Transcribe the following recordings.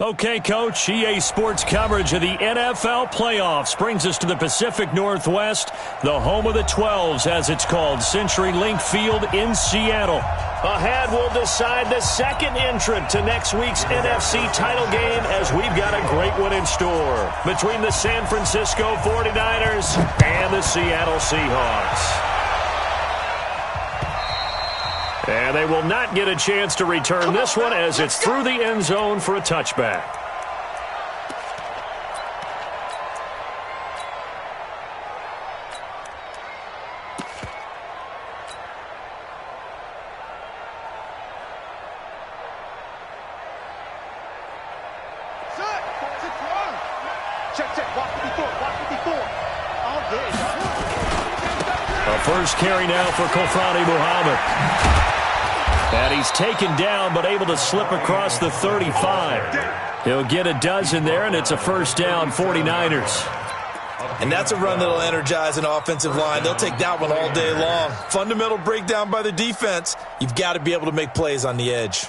Okay, Coach, EA Sports coverage of the NFL playoffs brings us to the Pacific Northwest, the home of the 12s, as it's called, CenturyLink Field in Seattle. Ahead, we'll decide the second entrant to next week's NFC title game, as we've got a great one in store between the San Francisco 49ers and the Seattle Seahawks. And they will not get a chance to return this one as it's through the end zone for a touchback. A first carry now for Kofrani Muhammad. And he's taken down, but able to slip across the 35. He'll get a dozen there, and it's a first down, 49ers. And that's a run that'll energize an offensive line. They'll take that one all day long. Fundamental breakdown by the defense. You've got to be able to make plays on the edge.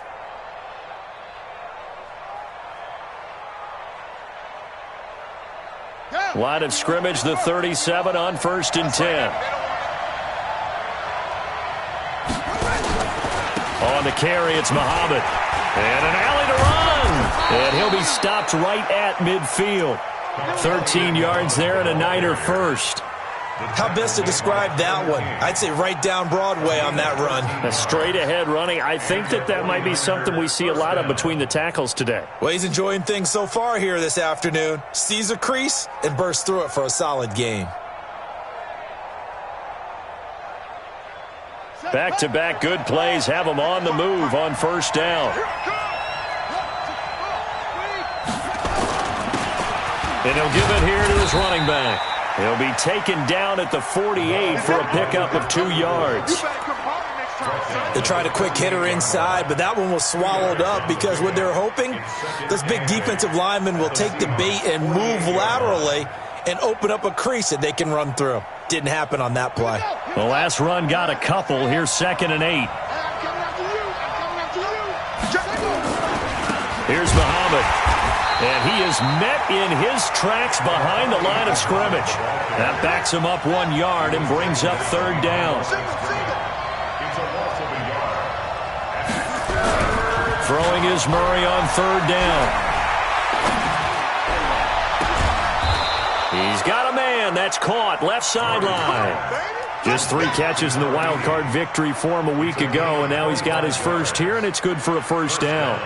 Line of scrimmage, the 37 on 1st and 10. On the carry, it's Muhammad. And an alley to run. And he'll be stopped right at midfield. 13 yards there and a Niner first. How best to describe that one? I'd say right down Broadway on that run. A straight ahead running. I think that might be something we see a lot of between the tackles today. Well, he's enjoying things so far here this afternoon. Sees a crease and bursts through it for a solid gain. Back-to-back good plays have him on the move on first down. And he'll give it here to his running back. He'll be taken down at the 48 for a pickup of 2 yards. They tried a quick hitter inside, but that one was swallowed up because what they're hoping, those big defensive linemen will take the bait and move laterally and open up a crease that they can run through. Didn't happen on that play. The last run got a couple. Here's 2nd and 8. Here's Muhammad. And he is met in his tracks behind the line of scrimmage. That backs him up 1 yard and brings up 3rd down. Throwing is Murray on 3rd down. He's got a man. That's caught. Left sideline. Just 3 catches in the wild card victory for him a week ago, and now he's got his first here, and it's good for a first down.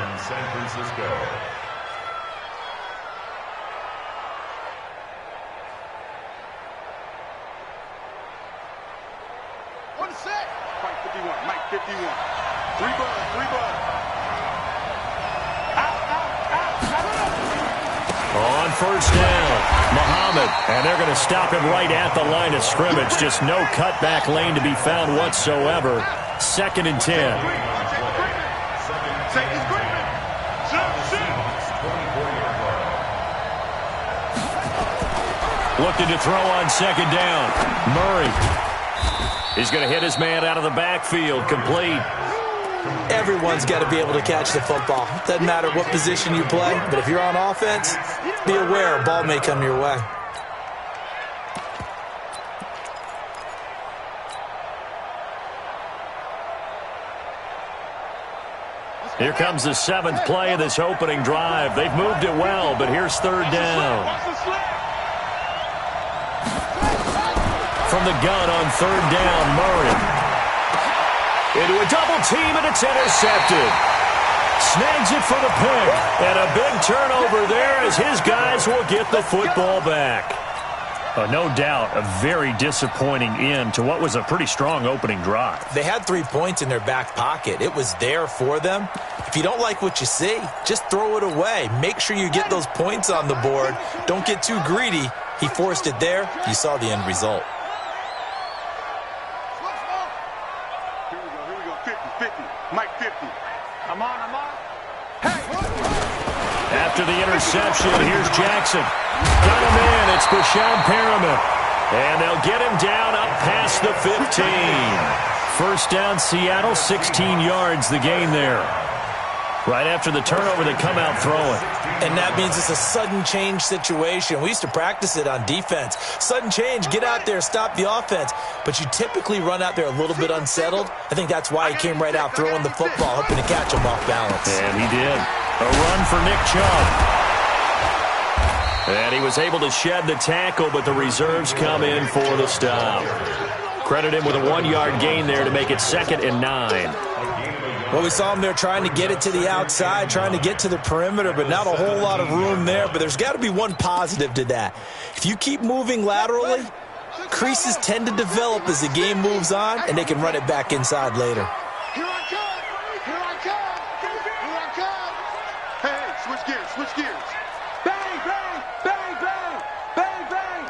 On first down, Muhammad, and they're going to stop him right at the line of scrimmage. Just no cutback lane to be found whatsoever. 2nd and 10. Looking to throw on 2nd down. Murray. He's going to hit his man out of the backfield. Complete. Everyone's got to be able to catch the football. Doesn't matter what position you play, but if you're on offense, be aware a ball may come your way. Here comes the 7th play of this opening drive. They've moved it well, but here's 3rd down. From the gun on 3rd down, Murray. Into a double team, and it's intercepted. Snags it for the pick. And a big turnover there as his guys will get the football back. No doubt a very disappointing end to what was a pretty strong opening drive. They had 3 points in their back pocket. It was there for them. If you don't like what you see, just throw it away. Make sure you get those points on the board. Don't get too greedy. He forced it there. You saw the end result. Mike 50. I'm on. Hey! After the interception, here's Jackson. Got him in. It's Bashaud Perriman. And they'll get him down up past the 15. First down, Seattle, 16 yards the gain there. Right after the turnover, they come out throwing. And that means it's a sudden change situation. We used to practice it on defense. Sudden change, get out there, stop the offense. But you typically run out there a little bit unsettled. I think that's why he came right out throwing the football, hoping to catch him off balance. And he did. A run for Nick Chubb. And he was able to shed the tackle, but the reserves come in for the stop. Credit him with a 1-yard gain there to make it 2nd and 9. Well, we saw him there trying to get it to the outside, trying to get to the perimeter, but not a whole lot of room there. But there's got to be one positive to that. If you keep moving laterally, creases tend to develop as the game moves on, and they can run it back inside later. Here I come! Here I come! Here I come! Hey, switch gears, switch gears. Bang, bang, bang, bang, bang, bang.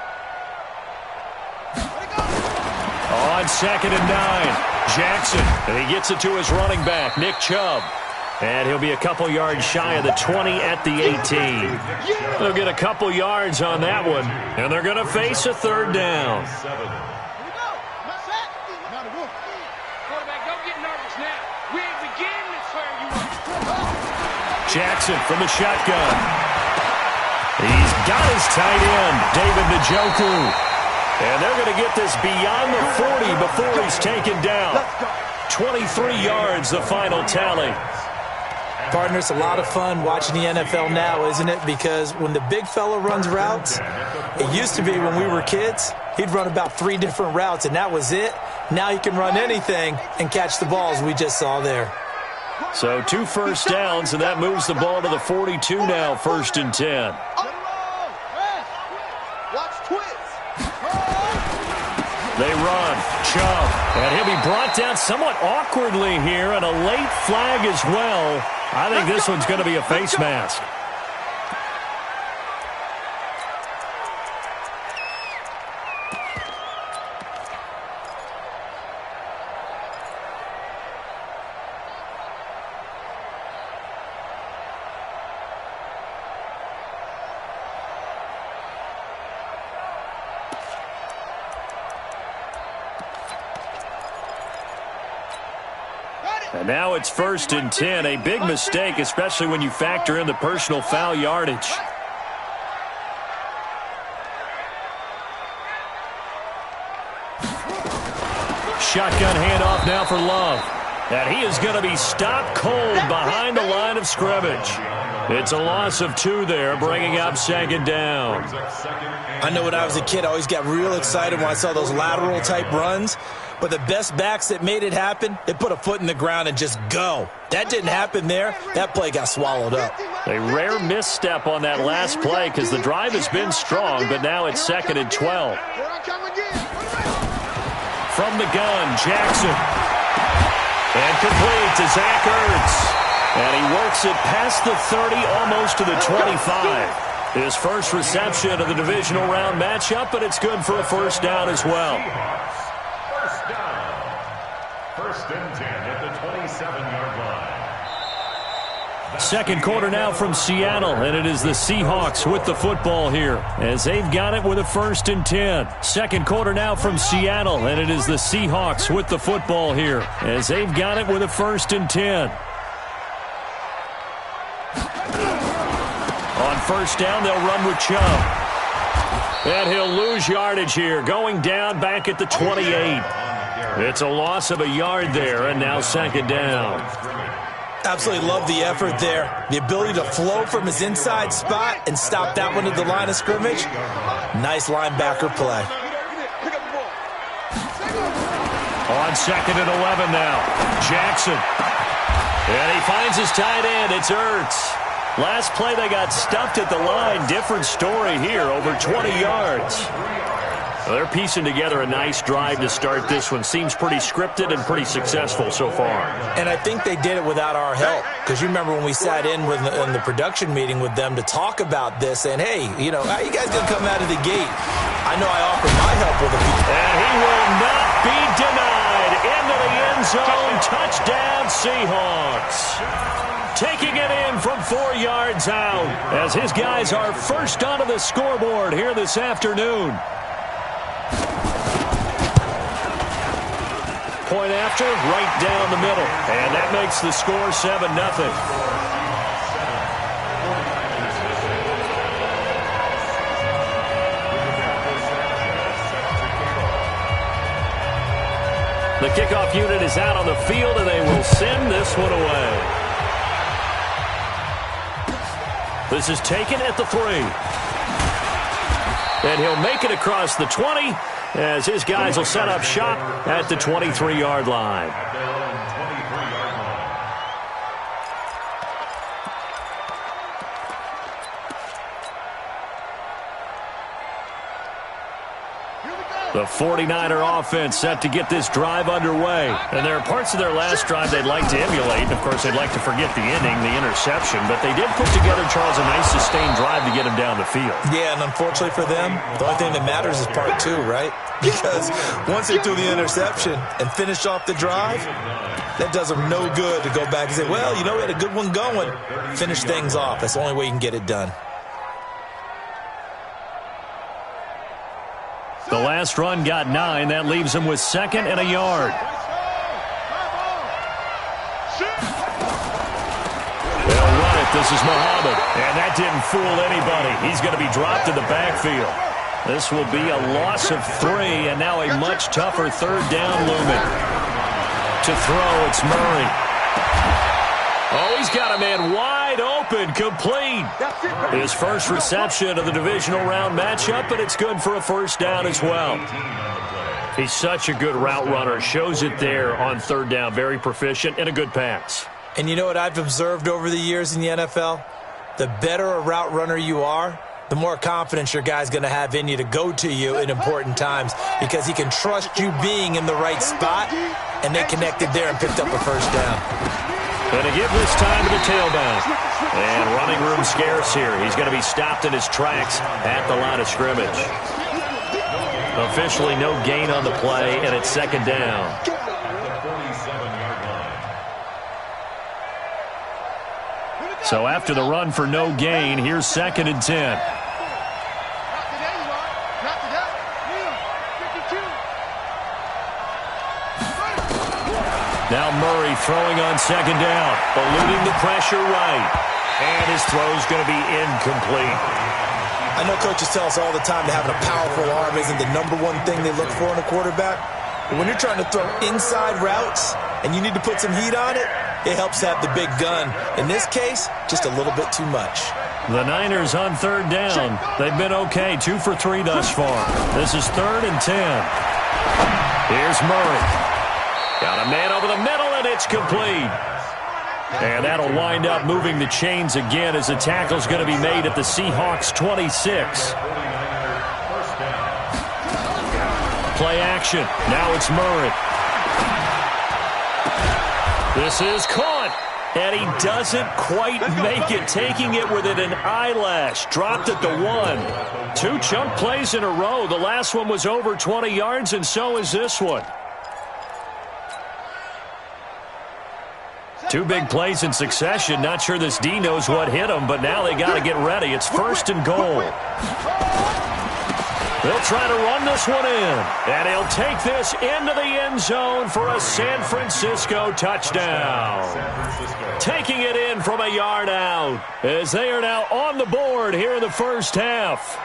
On 2nd and 9. Jackson, and he gets it to his running back, Nick Chubb. And he'll be a couple yards shy of the 20 at the 18. They'll get a couple yards on that one, and they're going to face a 3rd down. Jackson from the shotgun. He's got his tight end, David Njoku. And they're going to get this beyond the 40 before he's taken down. 23 yards, the final tally. Partner, it's a lot of fun watching the NFL now, isn't it? Because when the big fella runs routes, it used to be when we were kids, he'd run about 3 different routes, and that was it. Now he can run anything and catch the balls we just saw there. So 2 first downs, and that moves the ball to the 42 now, 1st and 10. They run. Chubb. And he'll be brought down somewhat awkwardly here, and a late flag as well. I think this one's going to be a face mask. And now it's 1st and 10. A big mistake, especially when you factor in the personal foul yardage. Shotgun handoff now for Love. And he is going to be stopped cold behind the line of scrimmage. It's a loss of 2 there, bringing up 2nd down. I know when I was a kid, I always got real excited when I saw those lateral-type runs. But the best backs that made it happen, they put a foot in the ground and just go. That didn't happen there. That play got swallowed up. A rare misstep on that last play because the drive has been strong, but now it's 2nd and 12. From the gun, Jackson. And complete to Zach Ertz. And he works it past the 30, almost to the 25. His first reception of the divisional round matchup, but it's good for a 1st down as well. 1st and 10 at the 27-yard line. 2nd quarter now from Seattle, and it is the Seahawks with the football here as they've got it with a 1st and 10. 2nd quarter now from Seattle, and it is the Seahawks with the football here as they've got it with a 1st and 10. On 1st down, they'll run with Chubb. And he'll lose yardage here, going down back at the 28. It's a loss of a yard there, and now 2nd down. Absolutely love the effort there. The ability to flow from his inside spot and stop that one at the line of scrimmage. Nice linebacker play. On 2nd and 11 now, Jackson. And he finds his tight end. It's Ertz. Last play they got stuffed at the line. Different story here, over 20 yards. Well, they're piecing together a nice drive to start this one. Seems pretty scripted and pretty successful so far. And I think they did it without our help. Because you remember when we sat in the production meeting with them to talk about this, and hey, you know, how you guys going to come out of the gate? I know I offered my help with a few. And he will not be denied. Into the end zone. Touchdown, Seahawks. Taking it in from 4 yards out as his guys are first onto the scoreboard here this afternoon. Point after, right down the middle. And that makes the score 7-0. The kickoff unit is out on the field, and they will send this one away. This is taken at the 3. And he'll make it across the 20 as his guys will set up shop at the 23-yard line. The 49er offense set to get this drive underway. And there are parts of their last drive they'd like to emulate. And, of course, they'd like to forget the inning, the interception. But they did put together, Charles, a nice sustained drive to get him down the field. Yeah, and unfortunately for them, the only thing that matters is part 2, right? Because once they threw the interception and finished off the drive, that does them no good to go back and say, well, you know, we had a good one going. Finish things off. That's the only way you can get it done. The last run got 9. That leaves him with 2nd and a yard. They'll run it. This is Muhammad. And that didn't fool anybody. He's going to be dropped in the backfield. This will be a loss of 3, and now a much tougher 3rd down looming. To throw, it's Murray. Oh, he's got a man wide open, complete. His first reception of the divisional round matchup, but it's good for a 1st down as well. He's such a good route runner. Shows it there on 3rd down. Very proficient and a good pass. And you know what I've observed over the years in the NFL? The better a route runner you are, the more confidence your guy's going to have in you to go to you in important times because he can trust you being in the right spot, and they connected there and picked up a 1st down. Going to give this time to the tailback. And running room scarce here. He's going to be stopped in his tracks at the line of scrimmage. Officially no gain on the play, and it's 2nd down. So after the run for no gain, here's 2nd and 10. Now Murray throwing on 2nd down, eluding the pressure right. And his throw's going to be incomplete. I know coaches tell us all the time that having a powerful arm isn't the #1 thing they look for in a quarterback. But when you're trying to throw inside routes and you need to put some heat on it, it helps to have the big gun. In this case, just a little bit too much. The Niners on 3rd down. They've been okay, 2 for 3 thus far. This is 3rd and 10. Here's Murray. Got a man over the middle, and it's complete. And that'll wind up moving the chains again as the tackle's going to be made at the Seahawks 26. Play action. Now it's Murray. This is caught. And he doesn't quite make it, taking it within an eyelash. Dropped at the 1. 2 chunk plays in a row. The last one was over 20 yards, and so is this one. 2 big plays in succession. Not sure this D knows what hit him, but now they got to get ready. It's 1st and goal. They'll try to run this one in, and he'll take this into the end zone for a San Francisco touchdown. Taking it in from a yard out as they are now on the board here in the 1st half.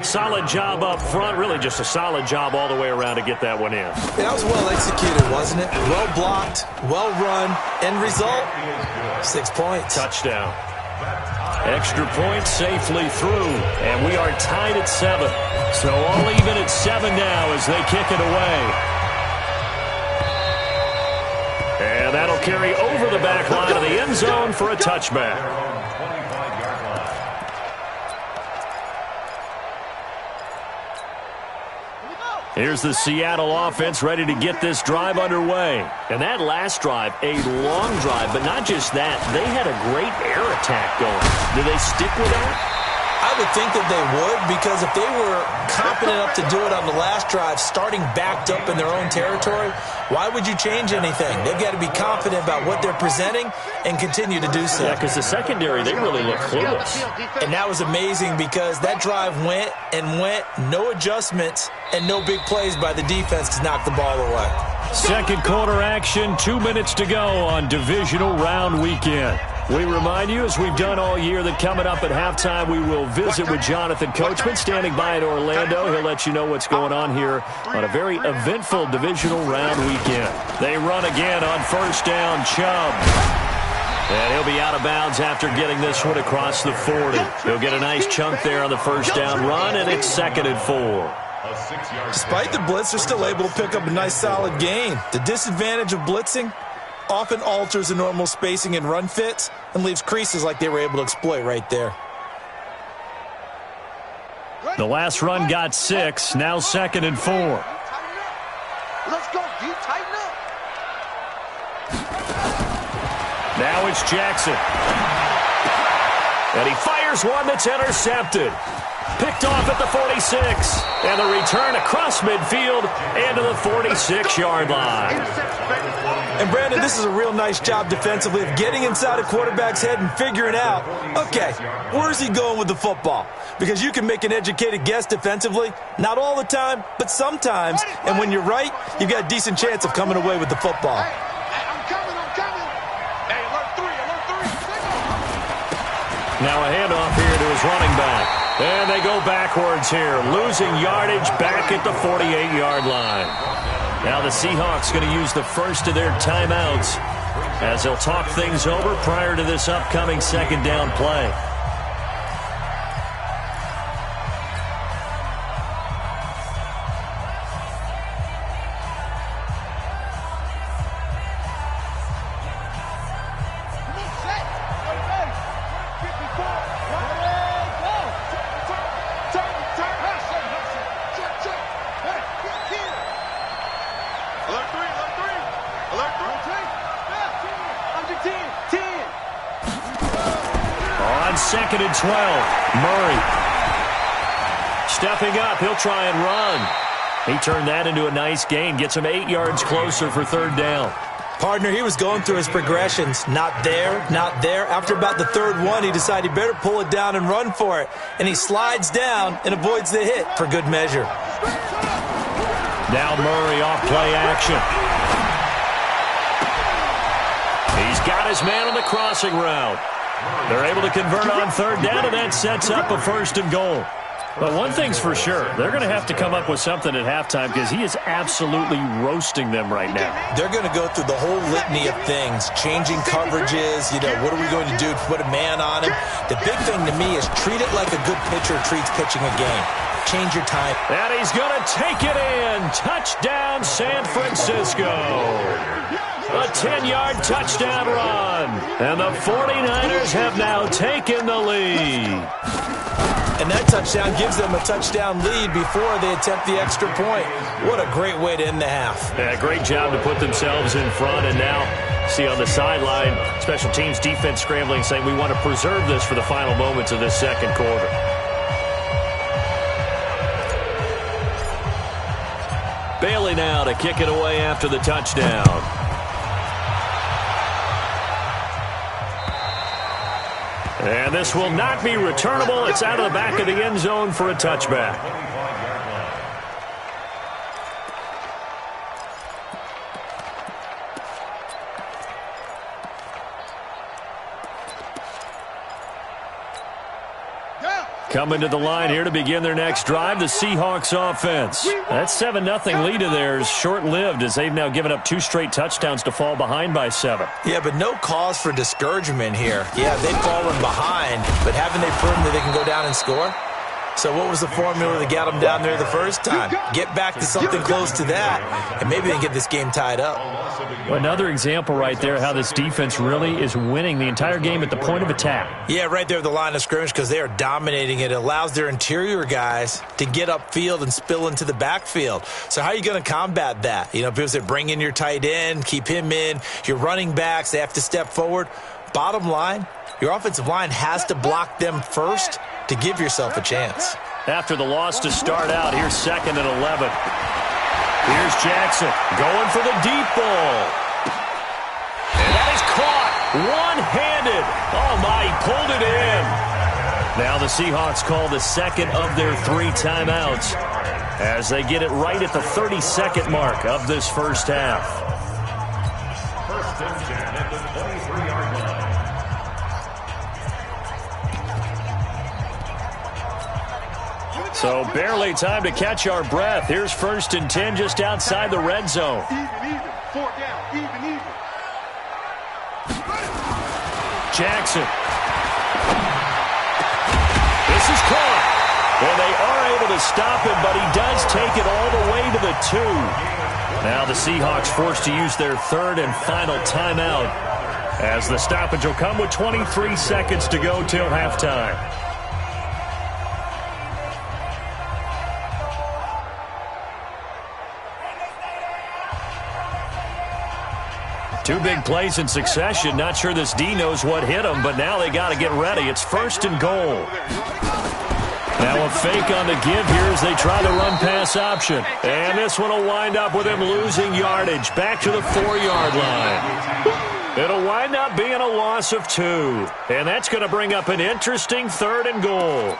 Solid job up front, really just a solid job all the way around to get that one in. That was well executed, wasn't it? Well blocked, well run, end result, 6 points. Touchdown. Extra point safely through, and we are tied at 7. So all even at 7 now as they kick it away. And that'll carry over the back line of the end zone for a touchback. Here's the Seattle offense ready to get this drive underway. And that last drive, a long drive, but not just that. They had a great air attack going. Do they stick with that? I would think that they would, because if they were competent enough to do it on the last drive, starting backed up in their own territory, why would you change anything? They've got to be confident about what they're presenting and continue to do so. Yeah, because the secondary, they really look clueless. And that was amazing because that drive went and went, no adjustments, and no big plays by the defense to knock the ball away. Second quarter action, 2 minutes to go on divisional round weekend. We remind you, as we've done all year, that coming up at halftime, we will visit with Jonathan Coachman standing by in Orlando. He'll let you know what's going on here on a very eventful divisional round weekend. They run again on first down, Chubb. And he'll be out of bounds after getting this one across the 40. He'll get a nice chunk there on the first down run, and it's 2nd and 4. Despite the blitz, they're still able to pick up a nice solid gain. The disadvantage of blitzing often alters the normal spacing and run fits and leaves creases like they were able to exploit right there. The last run got 6, now 2nd and 4. Let's go, D. Tighten up. Now it's Jackson. And he fires one that's intercepted. Picked off at the 46. And the return across midfield and to the 46-yard line. And, Brandon, this is a real nice job defensively of getting inside a quarterback's head and figuring out, okay, where's he going with the football? Because you can make an educated guess defensively, not all the time, but sometimes. And when you're right, you've got a decent chance of coming away with the football. I'm coming. Hey, alert 3. Now a handoff here to his running back. And they go backwards here, losing yardage back at the 48-yard line. Now the Seahawks going to use the first of their timeouts as they'll talk things over prior to this upcoming 2nd down play. On 2nd and 12, Murray. Stepping up, he'll try and run. He turned that into a nice gain, gets him 8 yards closer for 3rd down. Partner, he was going through his progressions. Not there, not there. After about the 3rd one, he decided he better pull it down and run for it. And he slides down and avoids the hit for good measure. Now Murray off play action. He's got his man on the crossing route. They're able to convert on 3rd down, and that sets up a 1st and goal. But one thing's for sure, they're going to have to come up with something at halftime because he is absolutely roasting them right now. They're going to go through the whole litany of things, changing coverages, what are we going to do to put a man on him? The big thing to me is treat it like a good pitcher treats pitching a game. Change your time. And he's going to take it in. Touchdown, San Francisco. A 10-yard touchdown run. And the 49ers have now taken the lead. And that touchdown gives them a touchdown lead before they attempt the extra point. What a great way to end the half. Yeah, great job to put themselves in front. And now, see on the sideline, special teams defense scrambling, saying we want to preserve this for the final moments of this 2nd quarter. Bailey now to kick it away after the touchdown. And this will not be returnable. It's out of the back of the end zone for a touchback. Coming to the line here to begin their next drive, the Seahawks offense. That 7-0 lead of theirs short-lived as they've now given up 2 straight touchdowns to fall behind by 7. Yeah, but no cause for discouragement here. Yeah, they've fallen behind, but haven't they proven that they can go down and score? So what was the formula that got them down there the first time? Get back to something close to that, and maybe they can get this game tied up. Well, another example right there how this defense really is winning the entire game at the point of attack. Yeah, right there at the line of scrimmage because they are dominating it. It allows their interior guys to get upfield and spill into the backfield. So how are you going to combat that? People say bring in your tight end, keep him in. Your running backs, they have to step forward. Bottom line, your offensive line has to block them first to give yourself a chance. After the loss to start out, here's 2nd and 11. Here's Jackson going for the deep ball. And that is caught one-handed. Oh, my, he pulled it in. Now the Seahawks call the 2nd of their 3 timeouts as they get it right at the 32nd mark of this first half. 1st and 10 at the 23-yard line. So barely time to catch our breath. Here's 1st and 10 just outside the red zone. Even. 4 down. Even. Jackson. This is caught. Well, they are able to stop him, but he does take it all the way to the 2. Now the Seahawks forced to use their 3rd and final timeout, as the stoppage will come with 23 seconds to go till halftime. Two big plays in succession. Not sure this D knows what hit him, but now they got to get ready. It's 1st and goal. Now a fake on the give here as they try the run-pass option. And this one will wind up with him losing yardage. Back to the 4-yard line. It'll wind up being a loss of 2. And that's going to bring up an interesting 3rd and goal.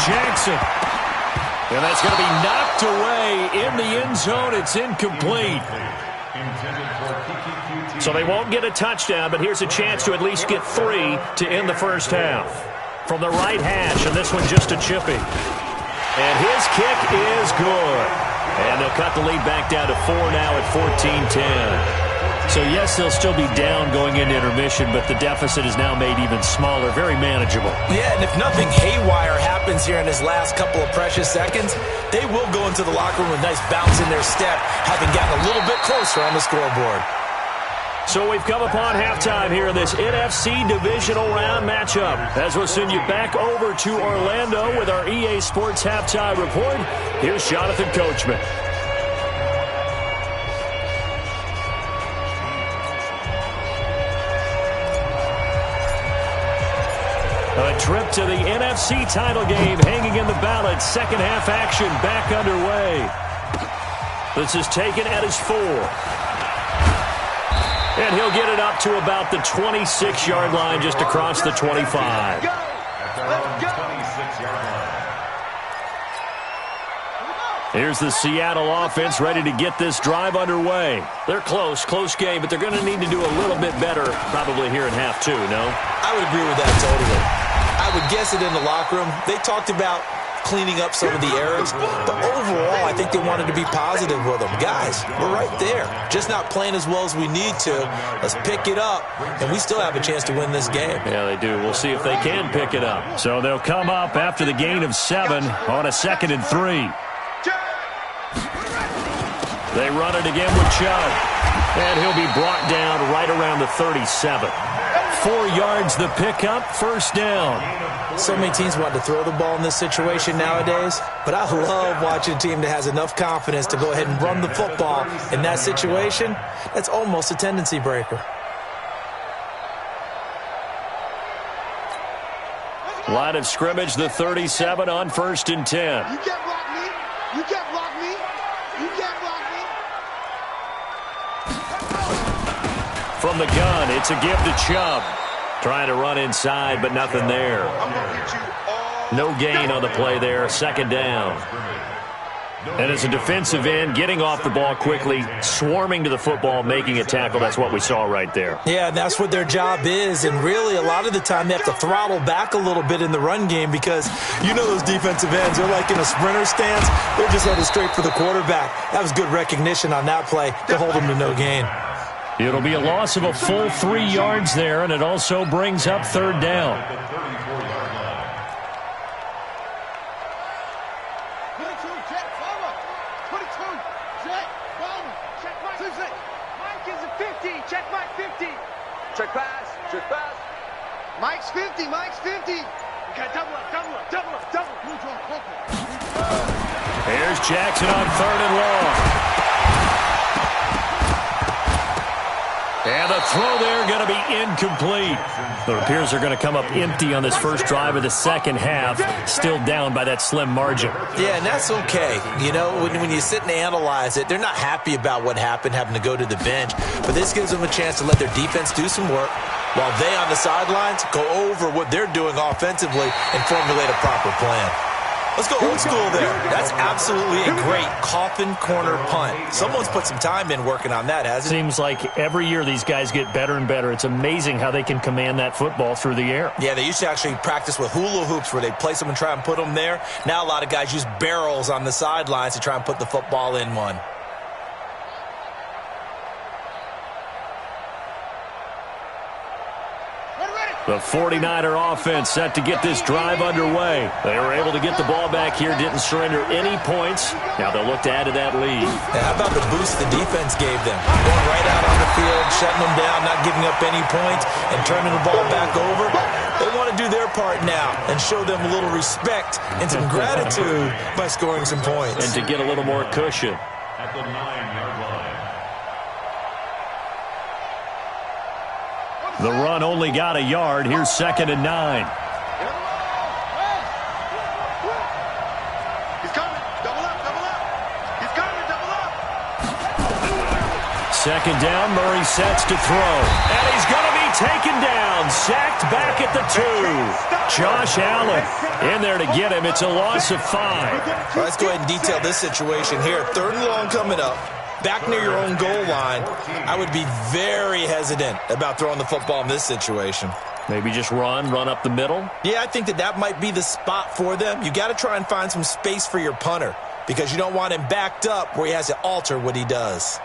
Jackson. And that's going to be knocked away in the end zone. It's incomplete. So they won't get a touchdown, but here's a chance to at least get 3 to end the first half. From the right hash, and this one just a chippy. And his kick is good. And they'll cut the lead back down to 4 now at 14-10. So, yes, they'll still be down going into intermission, but the deficit is now made even smaller, very manageable. Yeah, and if nothing haywire happens here in his last couple of precious seconds, they will go into the locker room with a nice bounce in their step, having gotten a little bit closer on the scoreboard. So we've come upon halftime here in this NFC Divisional Round matchup. As we'll send you back over to Orlando with our EA Sports Halftime Report, here's Jonathan Coachman. A trip to the NFC title game hanging in the balance. Second half action back underway. This is taken at his 4. And he'll get it up to about the 26-yard line just across the 25. Here's the Seattle offense ready to get this drive underway. They're close game, but they're going to need to do a little bit better probably here in half 2, no? I would agree with that totally. I would guess it in the locker room. They talked about cleaning up some of the errors, but overall, I think they wanted to be positive with them. Guys, we're right there. Just not playing as well as we need to. Let's pick it up, and we still have a chance to win this game. Yeah, they do. We'll see if they can pick it up. So they'll come up after the gain of 7 on a 2nd and 3. They run it again with Chubb, and he'll be brought down right around the 37. 4 yards the pickup, first down. So many teams want to throw the ball in this situation nowadays, but I love watching a team that has enough confidence to go ahead and run the football in that situation. That's almost a tendency breaker. Line of scrimmage, the 37 on 1st and 10. You can't block me. You can't block me. You can't block me. From the gun, it's a give to Chubb. Trying to run inside, but nothing there. No gain on the play there, 2nd down. And as a defensive end, getting off the ball quickly, swarming to the football, making a tackle, that's what we saw right there. Yeah, and that's what their job is, and really a lot of the time they have to throttle back a little bit in the run game because you know those defensive ends, they're like in a sprinter stance. They're just headed straight for the quarterback. That was good recognition on that play to hold them to no gain. It'll be a loss of a full 3 yards there, and it also brings up 3rd down. Check pass. Mike's 50. Okay, double up. Here's Jackson on 3rd and long. And the throw there going to be incomplete. It appears they're going to come up empty on this first drive of the second half, still down by that slim margin. Yeah, and that's okay. You know, when you sit and analyze it, they're not happy about what happened, having to go to the bench. But this gives them a chance to let their defense do some work while they on the sidelines go over what they're doing offensively and formulate a proper plan. Let's go old school there. That's absolutely a great coffin corner punt. Someone's put some time in working on that, hasn't it? Seems like every year these guys get better and better. It's amazing how they can command that football through the air. Yeah, they used to actually practice with hula hoops where they'd place them and try and put them there. Now a lot of guys use barrels on the sidelines to try and put the football in one. The 49er offense set to get this drive underway. They were able to get the ball back here, didn't surrender any points. Now they'll look to add to that lead. How about the boost the defense gave them? Going right out on the field, shutting them down, not giving up any points, and turning the ball back over. They want to do their part now and show them a little respect and some gratitude by scoring some points. And to get a little more cushion. At the 9-yard line. The run only got a yard. Here's 2nd and 9. He's coming. Double up, double up. He's coming, double up. 2nd down. Murray sets to throw. And he's going to be taken down. Sacked back at the 2. Josh Allen in there to get him. It's a loss of 5. Well, let's go ahead and detail this situation here. 3rd and long coming up. Back near your own goal line, I would be very hesitant about throwing the football in this situation. Maybe just run up the middle? Yeah, I think that might be the spot for them. You got to try and find some space for your punter because you don't want him backed up where he has to alter what he does.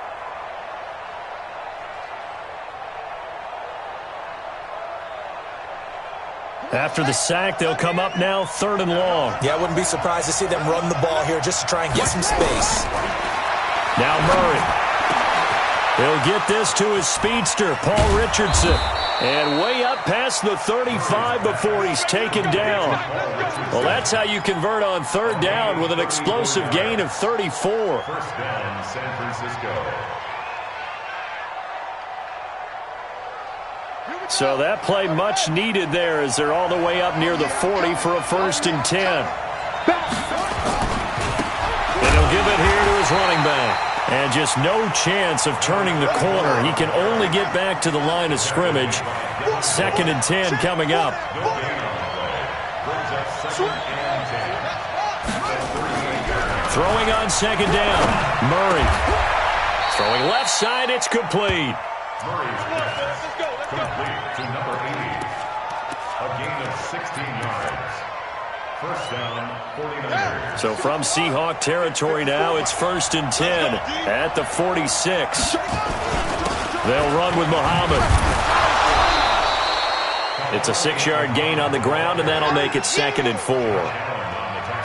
After the sack, they'll come up now 3rd and long. Yeah, I wouldn't be surprised to see them run the ball here just to try and get some space. Now Murray. He'll get this to his speedster, Paul Richardson. And way up past the 35 before he's taken down. Well, that's how you convert on 3rd down with an explosive gain of 34. 1st down, San Francisco. So that play much needed there as they're all the way up near the 40 for a 1st and 10. And he'll give it here to his running back. And just no chance of turning the corner. He can only get back to the line of scrimmage. 2nd and 10 coming up. Throwing on 2nd down. Murray. Throwing left side. It's complete. Murray's pass complete to number 80. A gain of 16 yards. 1st down, 49ers. So from Seahawk territory now, it's 1st and 10 at the 46. They'll run with Muhammad. It's a 6-yard gain on the ground, and that'll make it 2nd and 4.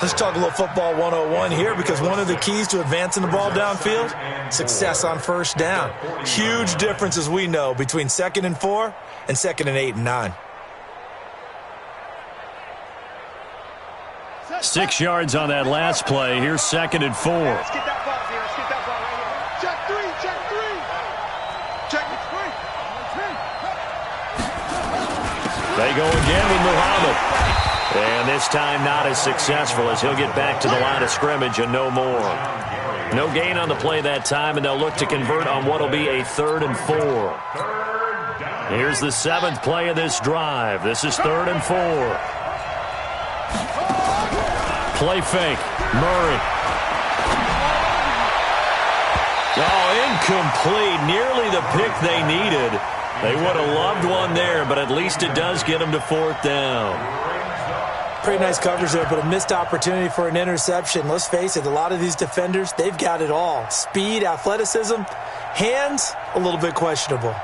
Let's talk a little football 101 here because one of the keys to advancing the ball downfield, success on 1st down. Huge difference, as we know, between 2nd and 4 and 2nd and 8 and 9. 6 yards on that last play. Here's 2nd and 4. Let's get that ball here. Let's get that ball right here. Check 3, check 3. Check 3. They go again with Muhammad. And this time not as successful as he'll get back to the line of scrimmage and no more. No gain on the play that time, and they'll look to convert on what will be a 3rd and 4. Here's the 7th play of this drive. This is 3rd and 4. Play fake. Murray. Oh, incomplete. Nearly the pick they needed. They would have loved one there, but at least it does get them to 4th down. Pretty nice coverage there, but a missed opportunity for an interception. Let's face it, a lot of these defenders, they've got it all. Speed, athleticism, hands, a little bit questionable.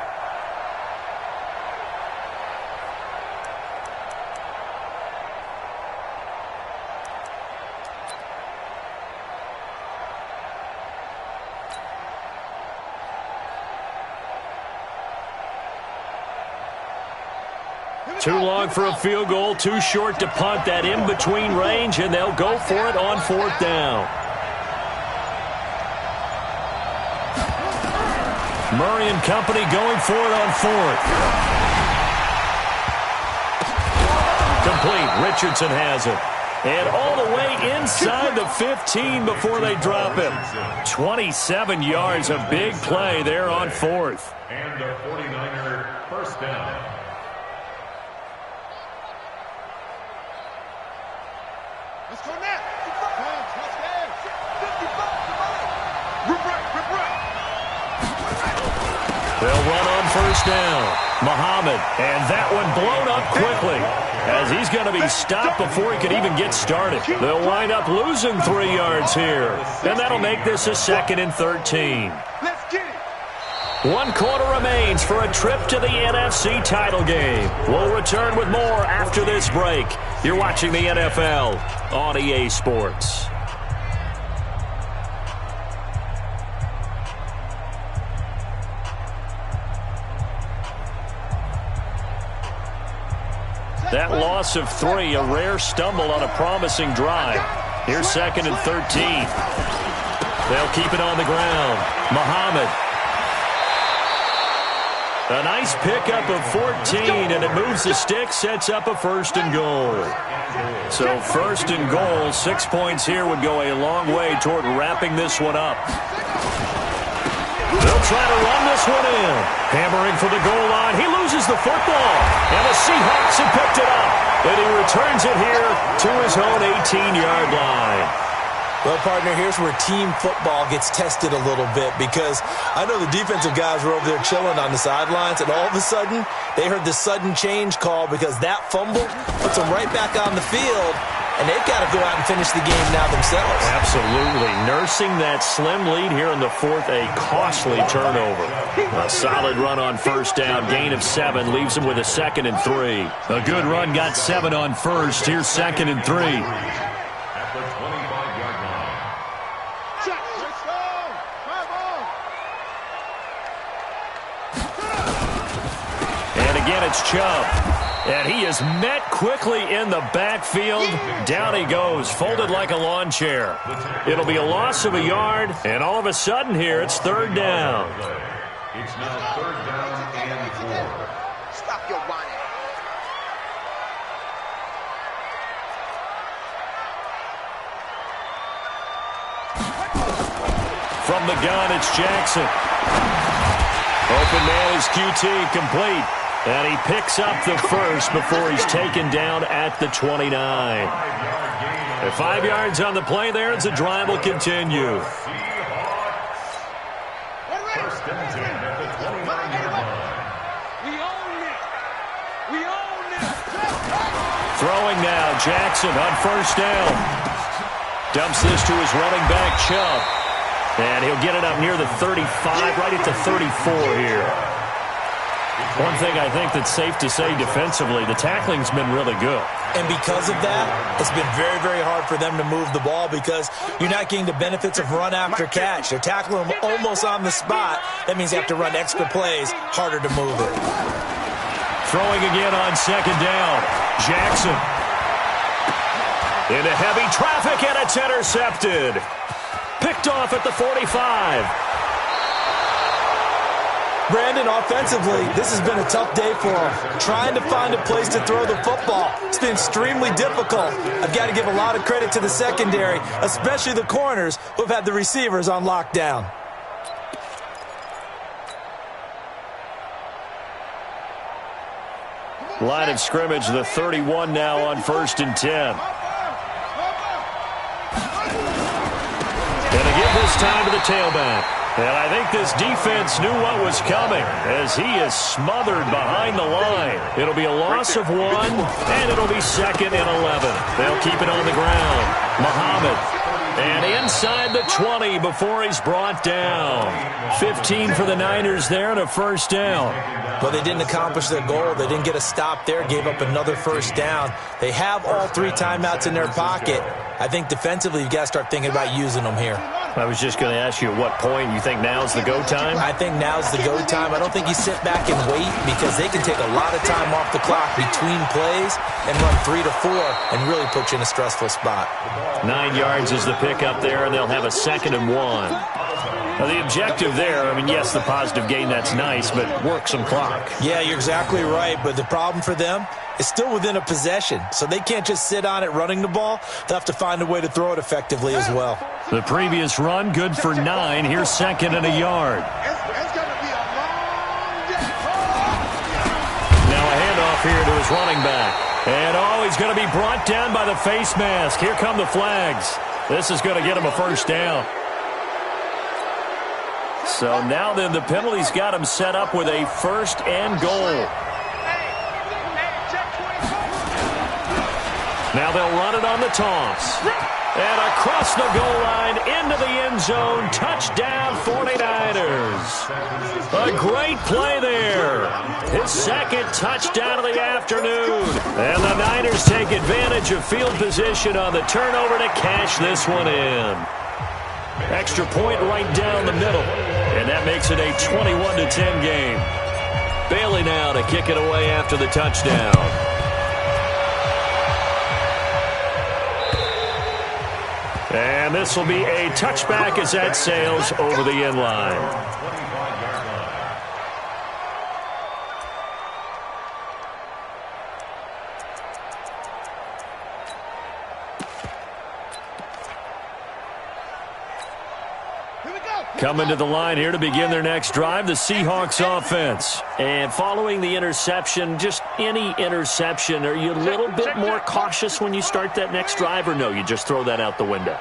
Too long for a field goal, too short to punt. That in-between range, and they'll go for it on 4th down. Murray and company going for it on fourth. Complete. Richardson has it. And all the way inside the 15 before they drop him. 27 yards, a big play there on fourth. And the 49er first down. Let's go now. They'll run on first down. Muhammad, and that one blown up quickly as he's going to be stopped before he can even get started. They'll wind up losing 3 yards here, and that'll make this a 2nd and 13. Let's get it. 1 quarter remains for a trip to the NFC title game. We'll return with more after this break. You're watching the NFL on EA Sports. That loss of 3, a rare stumble on a promising drive. Here's 2nd and 13. They'll keep it on the ground. Muhammad. A nice pickup of 14, and it moves the stick, sets up a 1st and goal. So 1st and goal, 6 points here would go a long way toward wrapping this one up. They'll try to run this one in. Hammering for the goal line. He loses the football. And the Seahawks have picked it up. And he returns it here to his own 18-yard line. Well, partner, here's where team football gets tested a little bit because I know the defensive guys were over there chilling on the sidelines, and all of a sudden, they heard the sudden change call because that fumble puts them right back on the field, and they've got to go out and finish the game now themselves. Absolutely. Nursing that slim lead here in the 4th, a costly turnover. A solid run on first down, gain of 7, leaves them with a 2nd and 3. A good run got 7 on first. Here's 2nd and 3. At the 25-yard line. Let's go. And again, it's Chubb. And he is met quickly in the backfield. Down he goes, folded like a lawn chair. It'll be a loss of a yard, and all of a sudden here, it's 3rd down. It's now 3rd down and 4. Stop your whining. From the gun, it's Jackson. Open man is QT, complete. And he picks up the 1st before he's taken down at the 29. 5 yards on the play there as the drive will continue. First and 10 at the 29-yard line. We own it. We own it. Throwing now, Jackson on first down. Dumps this to his running back, Chubb. And he'll get it up near the 35, right at the 34 here. One thing I think that's safe to say defensively, the tackling's been really good. And because of that, it's been very, very hard for them to move the ball because you're not getting the benefits of run after catch. They're tackling them almost on the spot. That means they have to run extra plays, harder to move it. Throwing again on 2nd down. Jackson. Into heavy traffic, and it's intercepted. Picked off at the 45. Brandon, offensively, this has been a tough day for him. Trying to find a place to throw the football. It's been extremely difficult. I've got to give a lot of credit to the secondary, especially the corners who have had the receivers on lockdown. Line of scrimmage, the 31 now on 1st and 10. And to give this time to the tailback. And I think this defense knew what was coming as he is smothered behind the line. It'll be a loss of 1, and it'll be 2nd and 11. They'll keep it on the ground. Muhammad. And inside the 20 before he's brought down. 15 for the Niners there and a 1st down. Well, they didn't accomplish their goal. They didn't get a stop there, gave up another 1st down. They have all 3 timeouts in their pocket. I think defensively you've got to start thinking about using them here. I was just going to ask you at what point you think now's the go time? I think now's the go time. I don't think you sit back and wait because they can take a lot of time off the clock between plays and run 3 to 4 and really put you in a stressful spot. 9 yards is the pickup there, and they'll have a 2nd and 1. Now, the objective there, I mean, yes, the positive gain, that's nice, but work some clock. Yeah, you're exactly right, but the problem for them is still within a possession, so they can't just sit on it running the ball. They'll have to find a way to throw it effectively as well. The previous run, good for 9. Here's 2nd and a yard. It's going to be a long day. Now a handoff here to his running back. And, he's going to be brought down by the face mask. Here come the flags. This is going to get him a 1st down. So now then the penalty's got him set up with a 1st and goal. Now they'll run it on the toss. And across the goal line into the end zone. Touchdown 49ers. A great play there. His 2nd touchdown of the afternoon. And the Niners take advantage of field position on the turnover to cash this one in. Extra point right down the middle. And that makes it a 21-10 game. Bailey now to kick it away after the touchdown. And this will be a touchback as that sails over the end line. Coming to the line here to begin their next drive, the Seahawks offense. And following the interception, just any interception, are you a little bit more cautious when you start that next drive, or no, you just throw that out the window?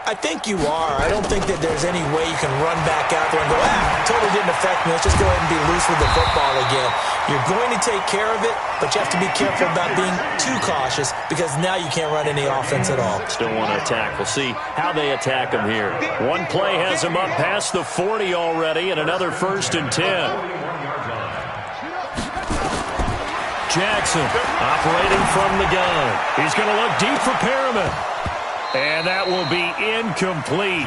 I think you are. I don't think that there's any way you can run back out there and go, totally didn't affect me. Let's just go ahead and be loose with the football again. You're going to take care of it, but you have to be careful about being too cautious because now you can't run any offense at all. Still want to attack. We'll see how they attack them here. One play has them up past the 40 already, and another 1st and 10. Jackson operating from the gun. He's going to look deep for Perriman. And that will be incomplete.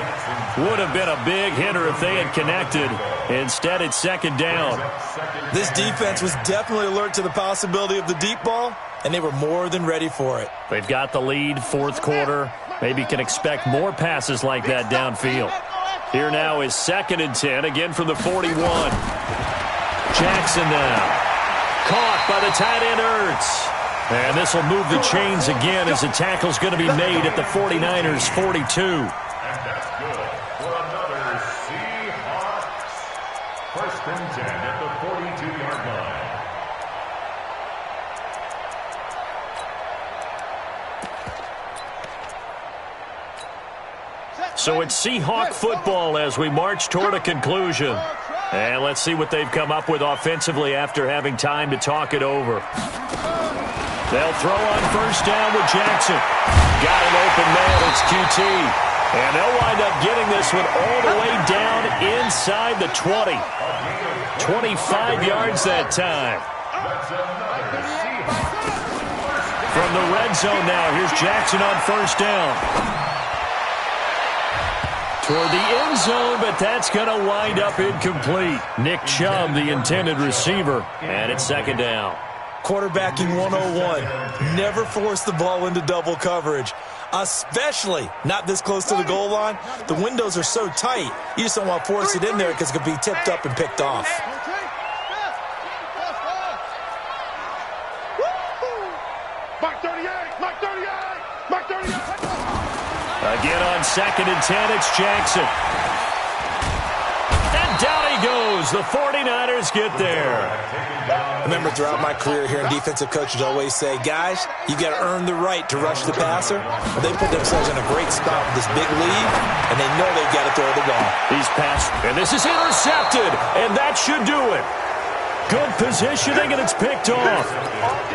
Would have been a big hitter if they had connected. Instead, it's 2nd down. This defense was definitely alert to the possibility of the deep ball, and they were more than ready for it. They've got the lead, 4th quarter. Maybe can expect more passes like that downfield. Here now is 2nd and 10, again from the 41. Jackson now. Caught by the tight end Ertz. And this will move the chains again as the tackle's going to be made at the 49ers' 42. And that's good for another Seahawks. 1st and 10 at the 42-yard line. So it's Seahawk football as we march toward a conclusion. And let's see what they've come up with offensively after having time to talk it over. They'll throw on 1st down with Jackson. Got an open man. It's QT. And they'll wind up getting this one all the way down inside the 20. 25 yards that time. From the red zone now, here's Jackson on 1st down. Toward the end zone, but that's going to wind up incomplete. Nick Chubb, the intended receiver, and it's 2nd down. Quarterbacking 101. Never force the ball into double coverage, especially not this close to the goal line. The windows are so tight, you just don't want to force it in there because it could be tipped up and picked off. Mark 38, Mark 38, Mark 38. Again on 2nd and 10, it's Jackson. And down he goes. The 49ers get there. I remember throughout my career hearing defensive coaches always say, guys, you got to earn the right to rush the passer. Well, they put themselves in a great spot with this big lead, and they know they've got to throw the ball. He's passed, and this is intercepted, and that should do it. Good positioning, and it's picked off.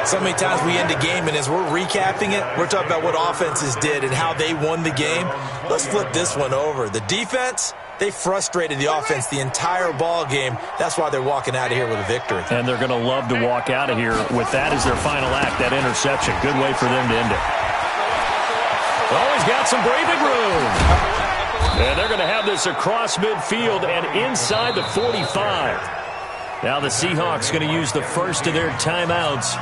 So many times we end a game, and as we're recapping it, we're talking about what offenses did and how they won the game. Let's flip this one over. The defense, they frustrated the offense the entire ball game. That's why they're walking out of here with a victory. And they're going to love to walk out of here with that as their final act, that interception. Good way for them to end it. Always got some breathing room. And they're going to have this across midfield and inside the 45. Now the Seahawks going to use the first of their timeouts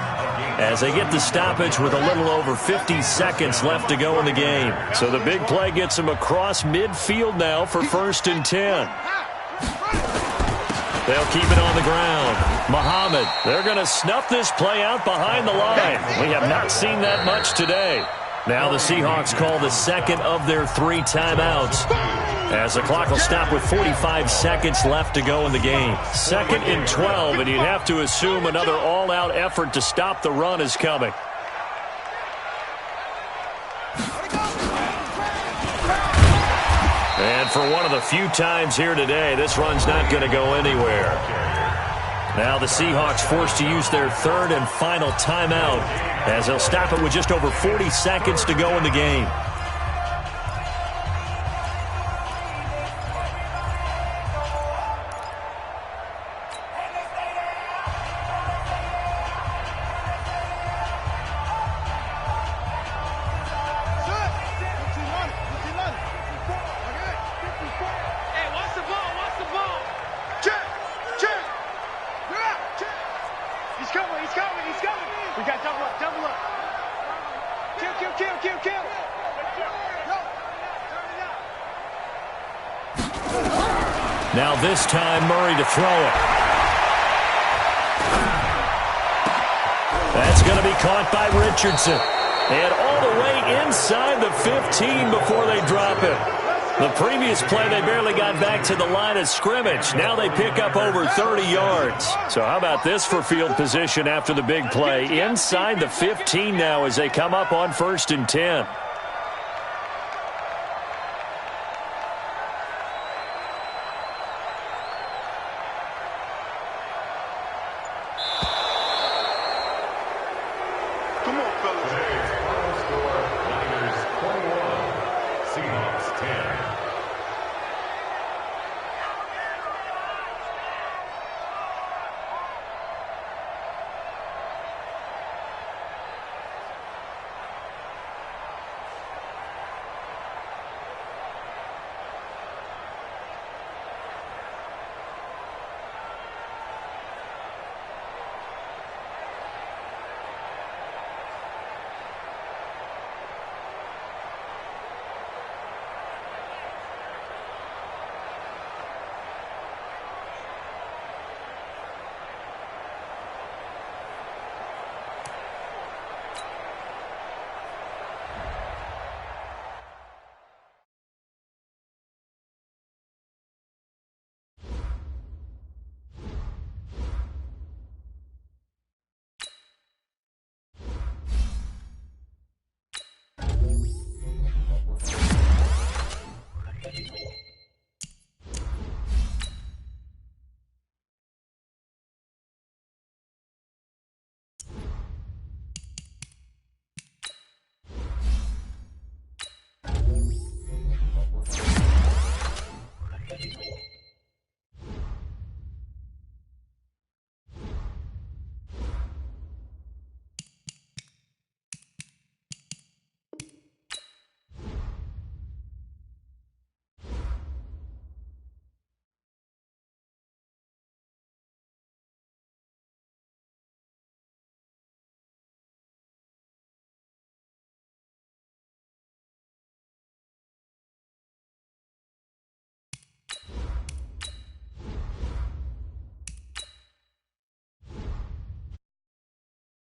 as they get the stoppage with a little over 50 seconds left to go in the game. So the big play gets them across midfield now for 1st and 10. They'll keep it on the ground. Muhammad, they're going to snuff this play out behind the line. We have not seen that much today. Now the Seahawks call the second of their 3 timeouts as the clock will stop with 45 seconds left to go in the game. 2nd and 12, and you'd have to assume another all-out effort to stop the run is coming. And for one of the few times here today, this run's not going to go anywhere. Now the Seahawks forced to use their 3rd and final timeout as they'll stop it with just over 40 seconds to go in the game. Now this time, Murray to throw it. That's going to be caught by Richardson. And all the way inside the 15 before they drop it. The previous play, they barely got back to the line of scrimmage. Now they pick up over 30 yards. So how about this for field position after the big play? Inside the 15 now as they come up on 1st and 10.